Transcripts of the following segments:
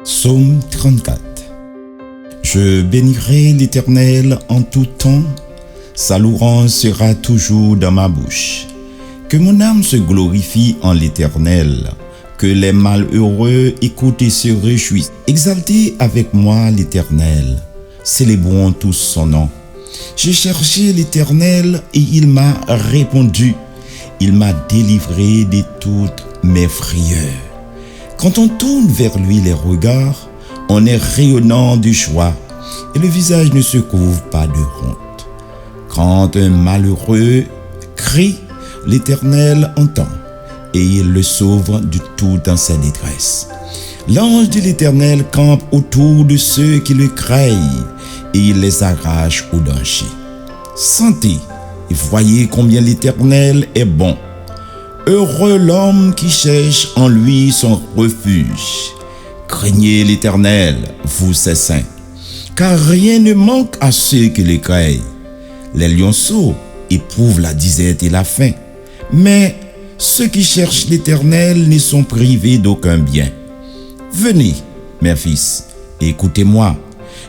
Psaume 34. Je bénirai l'Éternel en tout temps, sa louange sera toujours dans ma bouche. Que mon âme se glorifie en l'Éternel, que les malheureux écoutent et se réjouissent. Exaltez avec moi l'Éternel, célébrons tous son nom. J'ai cherché l'Éternel et il m'a répondu. Il m'a délivré de toutes mes frayeurs. Quand on tourne vers lui les regards, on est rayonnant de joie et le visage ne se couvre pas de honte. Quand un malheureux crie, l'Éternel entend et il le sauve de toute sa détresse. L'ange de l'Éternel campe autour de ceux qui le craignent et il les arrache au danger. Sentez et voyez combien l'Éternel est bon. Heureux l'homme qui cherche en lui son refuge. Craignez l'Éternel, vous ses saints, car rien ne manque à ceux qui le craignent. Les lionceaux éprouvent la disette et la faim, mais ceux qui cherchent l'Éternel ne sont privés d'aucun bien. Venez, mes fils, écoutez-moi,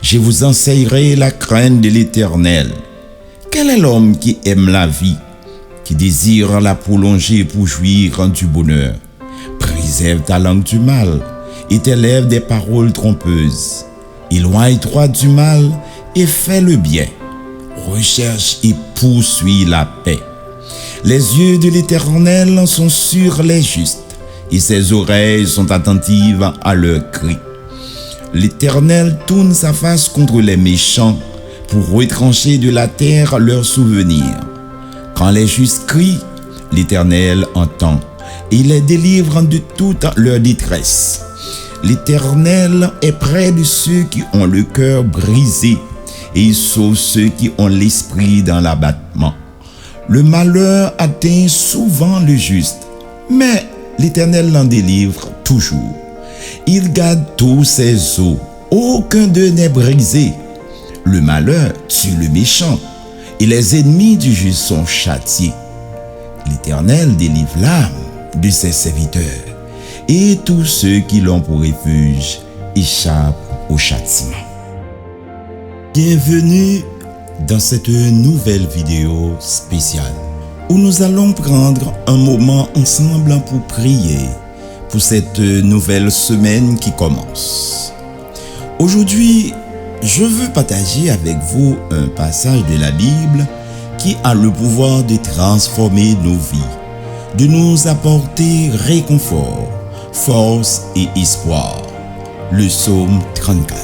je vous enseignerai la crainte de l'Éternel. Quel est l'homme qui aime la vie, qui désire la prolonger pour jouir du bonheur? Préserve ta langue du mal et tes lèvres des paroles trompeuses. Éloigne-toi du mal et fais le bien. Recherche et poursuis la paix. Les yeux de l'Éternel sont sur les justes et ses oreilles sont attentives à leurs cris. L'Éternel tourne sa face contre les méchants pour retrancher de la terre leurs souvenirs. Quand les justes crient, l'Éternel entend et les délivre de toute leur détresse. L'Éternel est près de ceux qui ont le cœur brisé et il sauve ceux qui ont l'esprit dans l'abattement. Le malheur atteint souvent le juste, mais l'Éternel l'en délivre toujours. Il garde tous ses os, aucun d'eux n'est brisé. Le malheur tue le méchant et les ennemis du juste sont châtiés. L'Éternel délivre l'âme de ses serviteurs et tous ceux qui l'ont pour refuge échappent au châtiment. Bienvenue dans cette nouvelle vidéo spéciale où nous allons prendre un moment ensemble pour prier pour cette nouvelle semaine qui commence. Aujourd'hui, je veux partager avec vous un passage de la Bible qui a le pouvoir de transformer nos vies, de nous apporter réconfort, force et espoir. Le psaume 34.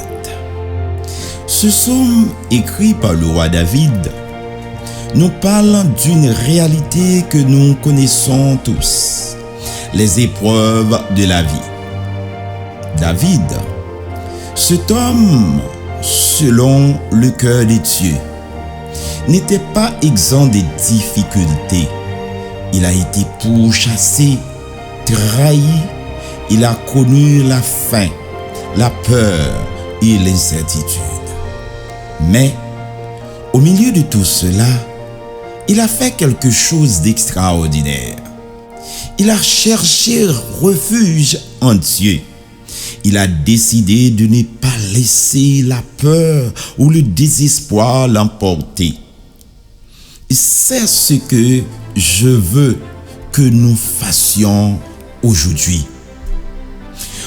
Ce psaume, écrit par le roi David, nous parle d'une réalité que nous connaissons tous, les épreuves de la vie. David, cet homme, selon le cœur de Dieu, n'était pas exempt de difficultés. Il a été pourchassé, trahi, il a connu la faim, la peur et l'incertitude. Mais, au milieu de tout cela, il a fait quelque chose d'extraordinaire. Il a cherché refuge en Dieu. Il a décidé de ne pas laisser la peur ou le désespoir l'emporter. Et c'est ce que je veux que nous fassions aujourd'hui.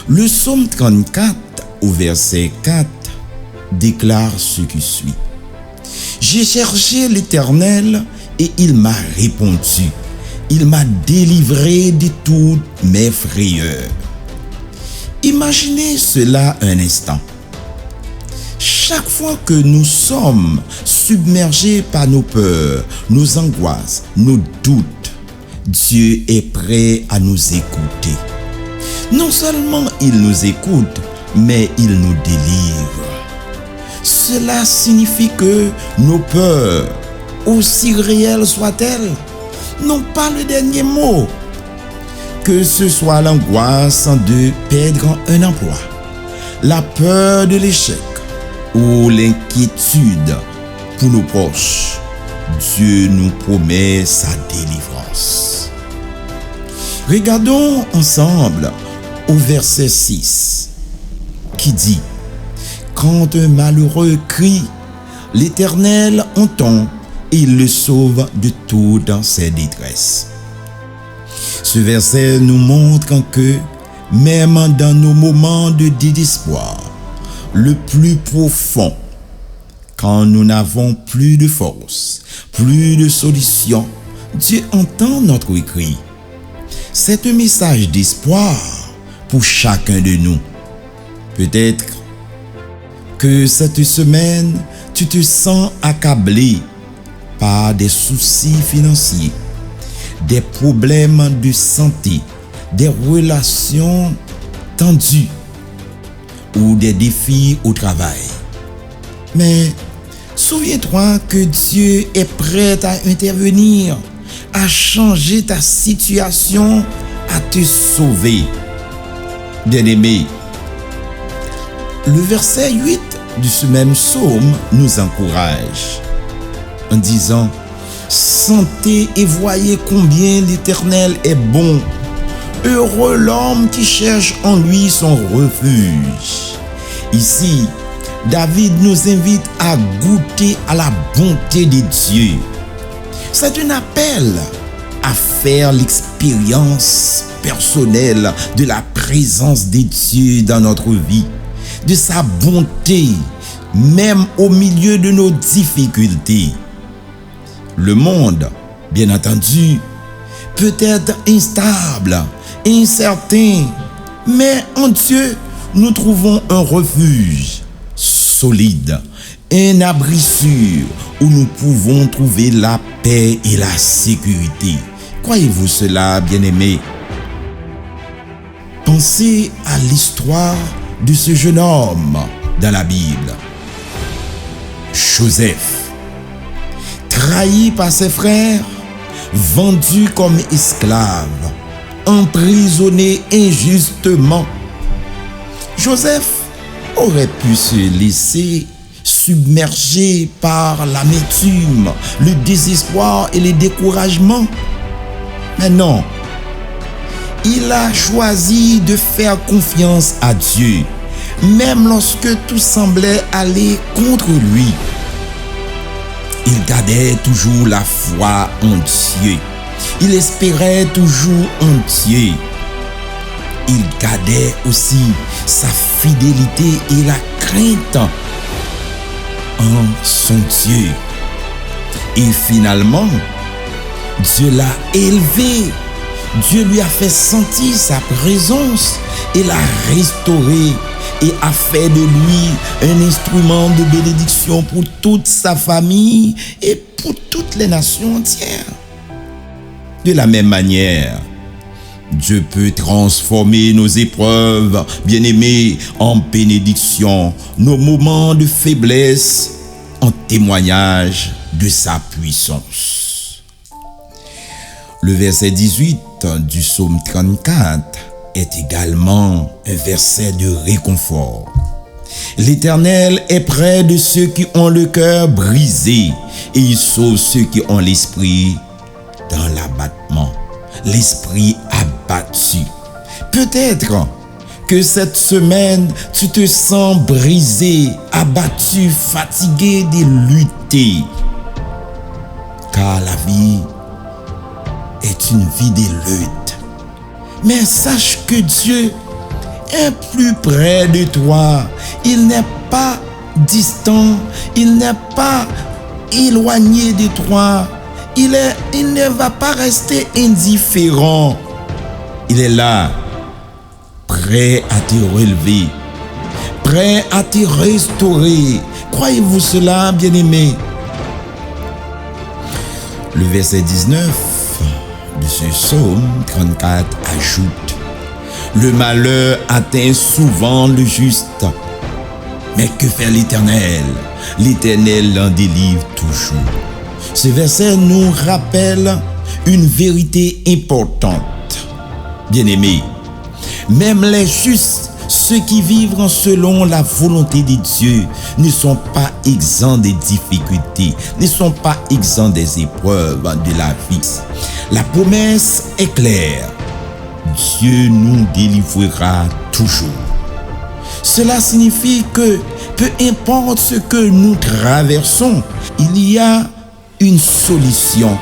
Le psaume 34 au verset 4 déclare ce qui suit. J'ai cherché l'Éternel et il m'a répondu. Il m'a délivré de toutes mes frayeurs. Imaginez cela un instant. Chaque fois que nous sommes submergés par nos peurs, nos angoisses, nos doutes, Dieu est prêt à nous écouter. Non seulement il nous écoute, mais il nous délivre. Cela signifie que nos peurs, aussi réelles soient-elles, n'ont pas le dernier mot. Que ce soit l'angoisse de perdre un emploi, la peur de l'échec ou l'inquiétude pour nos proches, Dieu nous promet sa délivrance. Regardons ensemble au verset 6. qui dit: quand un malheureux crie, l'Éternel entend et il le sauve de toutes ses détresses. Ce verset nous montre que même dans nos moments de désespoir, le plus profond, quand nous n'avons plus de force, plus de solution, Dieu entend notre cri. C'est un message d'espoir pour chacun de nous. Peut-être que cette semaine, tu te sens accablé par des soucis financiers, des problèmes de santé, des relations tendues ou des défis au travail. Mais souviens-toi que Dieu est prêt à intervenir, à changer ta situation, à te sauver. Bien-aimé, le verset 8 de ce même psaume nous encourage en disant: sentez et voyez combien l'Éternel est bon. Heureux l'homme qui cherche en lui son refuge. Ici, David nous invite à goûter à la bonté de Dieu. C'est un appel à faire l'expérience personnelle de la présence de Dieu dans notre vie, de sa bonté, même au milieu de nos difficultés. Le monde, bien entendu, peut être instable, incertain, mais en Dieu, nous trouvons un refuge solide, un abri sûr où nous pouvons trouver la paix et la sécurité. Croyez-vous cela, bien-aimés? Pensez à l'histoire de ce jeune homme dans la Bible. Joseph, trahi par ses frères, vendu comme esclave, emprisonné injustement. Joseph aurait pu se laisser submerger par l'amertume, le désespoir et le découragement. Mais non, il a choisi de faire confiance à Dieu, même lorsque tout semblait aller contre lui. Il gardait toujours la foi en Dieu. Il espérait toujours en Dieu. Il gardait aussi sa fidélité et la crainte en son Dieu. Et finalement, Dieu l'a élevé. Dieu lui a fait sentir sa présence et l'a restauré et a fait de lui un instrument de bénédiction pour toute sa famille et pour toutes les nations entières. De la même manière, Dieu peut transformer nos épreuves, bien-aimés, en bénédiction, nos moments de faiblesse en témoignage de sa puissance. Le verset 18 du psaume 34 est également un verset de réconfort. L'Éternel est près de ceux qui ont le cœur brisé et il sauve ceux qui ont l'esprit dans l'abattement, l'esprit abattu. Peut-être que cette semaine, tu te sens brisé, abattu, fatigué de lutter. Car la vie est une vie de lutte. Mais sache que Dieu est plus près de toi. Il n'est pas distant, il n'est pas éloigné de toi. Il ne va pas rester indifférent. Il est là, prêt à te relever, prêt à te restaurer. Croyez-vous cela, bien-aimés? Le verset 19 de ce psaume 34 ajoute: le malheur atteint souvent le juste, mais que fait l'Éternel? L'Éternel l'en délivre toujours. Ce verset nous rappelle une vérité importante. Bien-aimés, même les justes, ceux qui vivent selon la volonté de Dieu, ne sont pas exempts des difficultés, ne sont pas exempts des épreuves de la vie. La promesse est claire. Dieu nous délivrera toujours. Cela signifie que peu importe ce que nous traversons, il y a une solution.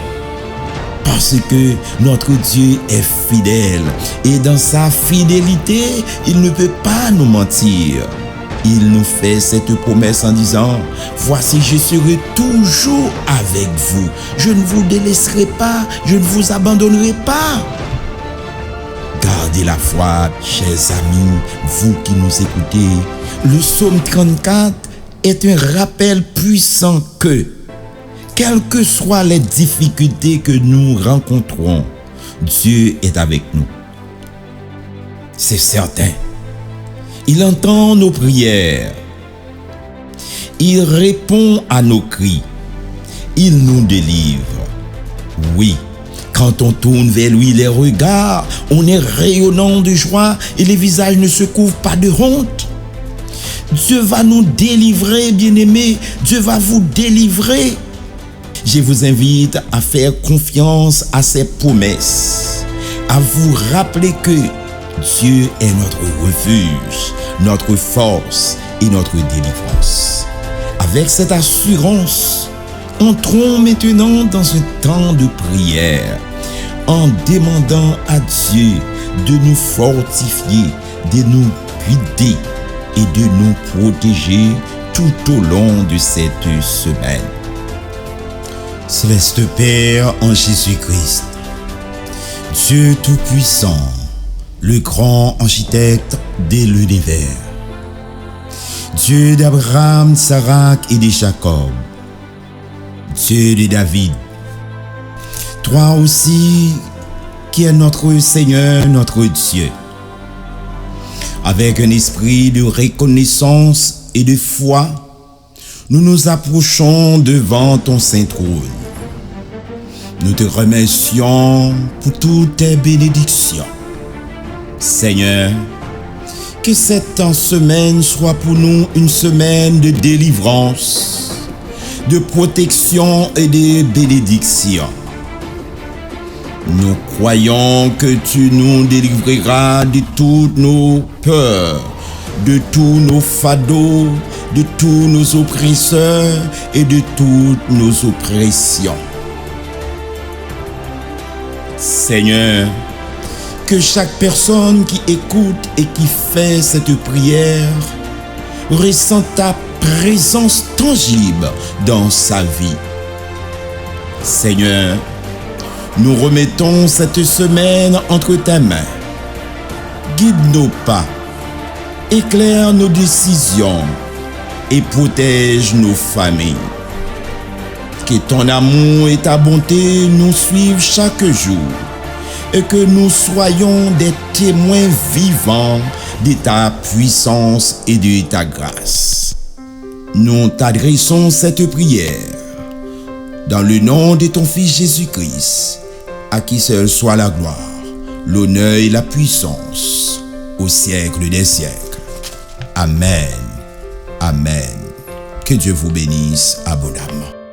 Parce que notre Dieu est fidèle et dans sa fidélité, il ne peut pas nous mentir. Il nous fait cette promesse en disant, voici, je serai toujours avec vous. Je ne vous délaisserai pas, je ne vous abandonnerai pas. Gardez la foi, chers amis, vous qui nous écoutez. Le psaume 34 est un rappel puissant que, quelles que soient les difficultés que nous rencontrons, Dieu est avec nous. C'est certain. Il entend nos prières. Il répond à nos cris. Il nous délivre. Oui, quand on tourne vers lui les regards, on est rayonnant de joie et les visages ne se couvrent pas de honte. Dieu va nous délivrer, bien-aimés. Dieu va vous délivrer. Je vous invite à faire confiance à ses promesses, à vous rappeler que Dieu est notre refuge, notre force et notre délivrance. Avec cette assurance, entrons maintenant dans un temps de prière en demandant à Dieu de nous fortifier, de nous guider et de nous protéger tout au long de cette semaine. Céleste Père en Jésus-Christ, Dieu Tout-Puissant, le grand architecte de l'univers, Dieu d'Abraham, d'Isaac et de Jacob, Dieu de David, toi aussi qui es notre Seigneur, notre Dieu, avec un esprit de reconnaissance et de foi, nous nous approchons devant ton saint trône. Nous te remercions pour toutes tes bénédictions. Seigneur, que cette semaine soit pour nous une semaine de délivrance, de protection et de bénédiction. Nous croyons que tu nous délivreras de toutes nos peurs, de tous nos fardeaux, de tous nos oppresseurs et de toutes nos oppressions. Seigneur, que chaque personne qui écoute et qui fait cette prière ressente ta présence tangible dans sa vie. Seigneur, nous remettons cette semaine entre tes mains. Guide nos pas, éclaire nos décisions et protège nos familles. Que ton amour et ta bonté nous suivent chaque jour et que nous soyons des témoins vivants de ta puissance et de ta grâce. Nous t'adressons cette prière dans le nom de ton Fils Jésus-Christ, à qui seul soit la gloire, l'honneur et la puissance au siècle des siècles. Amen. Amen. Que Dieu vous bénisse abondamment.